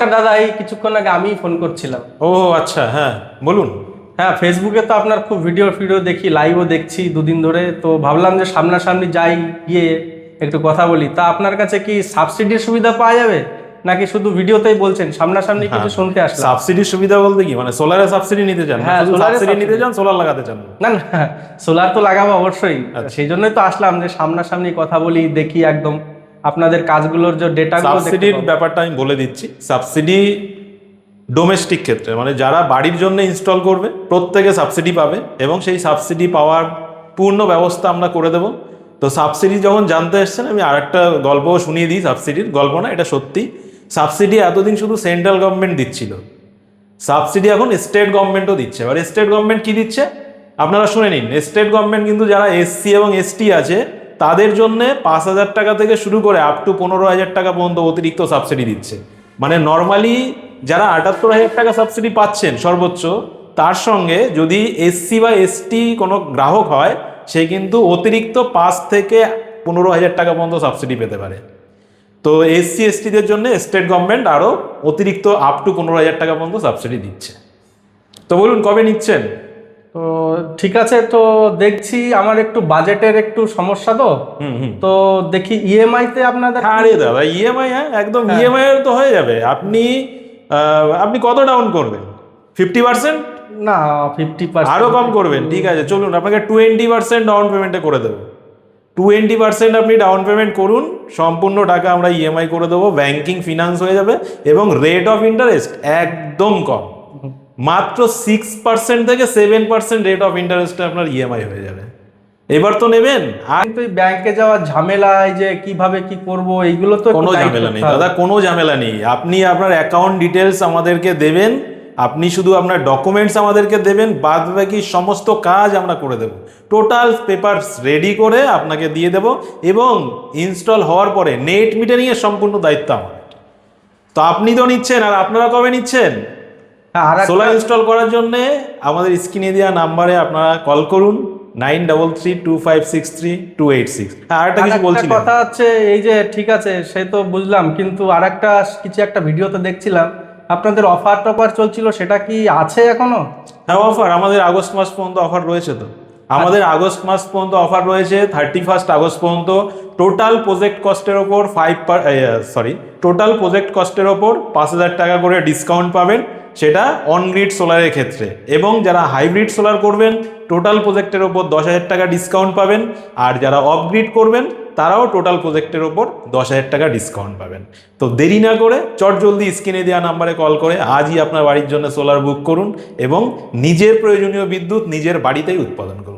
নমস্কার দাদা, এই কিছুক্ষণ আগে আমি ফোন করছিলাম। ও আচ্ছা, হ্যাঁ বলুন। হ্যাঁ, ফেসবুকে তো আপনার খুব ভিডিও দেখি, লাইভও দেখছি দুদিন ধরে, তো ভাবলাম যে সামনাসামনি যাই, গিয়ে একটু কথা বলি। তা আপনার কাছে কি সাবসিডির সুবিধা পাওয়া যাবে, নাকি শুধু ভিডিওতেই বলছেন? সামনাসামনি হ্যাঁ, কিছু শুনতে আসলাম। সাবসিডির সুবিধা বলতে কি, মানে সোলারে সাবসিডি নিতে চান? হ্যাঁ, শুধু সোলারে সাবসিডি নিতে চান, সোলার লাগাতে চান? না না, সোলার তো লাগাবো অবশ্যই। আচ্ছা, সেই জন্যই তো আসলাম যে সামনাসামনি কথা বলি, দেখি একদম আপনাদের কাজগুলোর যে ডেটাগুলো দেখতে সাবসিডির পাবো। ব্যাপারটা আমি বলে দিচ্ছি। সাবসিডি ডোমেস্টিক ক্ষেত্রে, মানে যারা বাড়ির জন্য ইনস্টল করবে প্রত্যেকে সাবসিডি পাবে, এবং সেই সাবসিডি পাওয়ার পূর্ণ ব্যবস্থা আমরা করে দেব। তো সাবসিডি যখন জানতে এসছেন, আমি আর একটা গল্পও শুনিয়ে দিই। সাবসিডির গল্প না, এটা সত্যি। সাবসিডি এতদিন শুধু সেন্ট্রাল গভর্নমেন্ট দিচ্ছিল, সাবসিডি এখন স্টেট গভর্নমেন্টও দিচ্ছে। এবার স্টেট গভর্নমেন্ট কি দিচ্ছে আপনারা শুনে নিন। স্টেট গভর্নমেন্ট কিন্তু যারা এসসি এবং এসটি আছে তাদের জন্য 5,000 টাকা থেকে শুরু করে আপ টু 15,000 টাকা পর্যন্ত অতিরিক্ত সাবসিডি দিচ্ছে। মানে নর্মালি যারা 78,000 টাকা সাবসিডি পাচ্ছেন সর্বোচ্চ, তার সঙ্গে যদি এসসি বা এসটি কোনো গ্রাহক হয়, সে কিন্তু অতিরিক্ত 5 থেকে 15,000 টাকা পর্যন্ত সাবসিডি পেতে পারে। তো এসসি এসটিদের জন্য স্টেট গভর্নমেন্ট আরও অতিরিক্ত আপ টু 15,000 টাকা পর্যন্ত সাবসিডি দিচ্ছে। তো বলুন কবে নিচ্ছেন? তো ঠিক আছে, তো দেখছি আমার একটু বাজেটের একটু সমস্যা, তো তো দেখি ইএমআই তে আপনাদের আরে দাদা, ইএমআই? হ্যাঁ একদম, হ্যাঁ। ইএমআই এর তো হয়ে যাবে। আপনি কত ডাউন করবেন? 50%? না, 50%। আরও কম করবেন? ঠিক আছে, চলুন আপনাকে 20% ডাউন পেমেন্টে করে দেবো। 20% আপনি ডাউন পেমেন্ট করুন, সম্পূর্ণ টাকা আমরা ইএমআই করে দেবো, ব্যাংকিং ফিনান্স হয়ে যাবে, এবং রেট অফ ইন্টারেস্ট একদম কম, মাত্র 6% থেকে 7% রেট অফ ইন্টারেস্টে আপনার ইএমআই হয়ে যাবে। এবার তো নেবেন। আর কিন্তু এই ব্যাংকে যাওয়ার ঝামেলা, এই যে কিভাবে কি করব, এইগুলো তো একটু কোনো guide ঝামেলা করতে নেই হবে। দাদা, কোনো ঝামেলা নেই। আপনি আপনার অ্যাকাউন্ট ডিটেলস আমাদেরকে দেবেন, আপনি শুধু আপনার ডকুমেন্টস আমাদেরকে দেবেন, বাদ বাকি সমস্ত কাজ আমরা করে দেব। টোটাল পেপারস রেডি করে আপনাকে দিয়ে দেব, এবং ইনস্টল হওয়ার পরে নেট মিটারিংয়ের সম্পূর্ণ দায়িত্ব আমার। তো আপনি তো নিচ্ছেন, আর আপনারা কবে নিচ্ছেন? হ্যাঁ, আর সোলার ইনস্টল করার জন্য আমাদের স্ক্রিনে দেওয়া নাম্বারে আপনারা কল করুন, 9332563286। আর একটা কিছু বলছিলেন? কথা হচ্ছে, এই যে ঠিক আছে সে তো বুঝলাম, কিন্তু আর একটা কিছু একটা ভিডিওতে দেখছিলাম আপনাদের অফার টফার চলছিল, সেটা কি আছে এখনো? হ্যাঁ, অফার আমাদের আগস্ট মাস পর্যন্ত অফার রয়েছে। তো আমাদের আগস্ট মাস পর্যন্ত অফার রয়েছে, 31 আগস্ট পর্যন্ত। টোটাল প্রজেক্ট কস্টের ওপর টোটাল প্রজেক্ট কস্টের ওপর 5,000 টাকা করে ডিসকাউন্ট পাবেন, সেটা অনগ্রিড সোলারের ক্ষেত্রে। এবং যারা হাইব্রিড সোলার করবেন, টোটাল প্রজেক্টের ওপর 10,000 টাকা ডিসকাউন্ট পাবেন। আর যারা অফগ্রিড করবেন, তারাও টোটাল প্রজেক্টের ওপর 10,000 টাকা ডিসকাউন্ট পাবেন। তো দেরি না করে জলদি স্ক্রিনে দেওয়া নাম্বারে কল করে আজই আপনার বাড়ির জন্য সোলার বুক করুন, এবং নিজের প্রয়োজনীয় বিদ্যুৎ নিজের বাড়িতেই উৎপাদন করুন।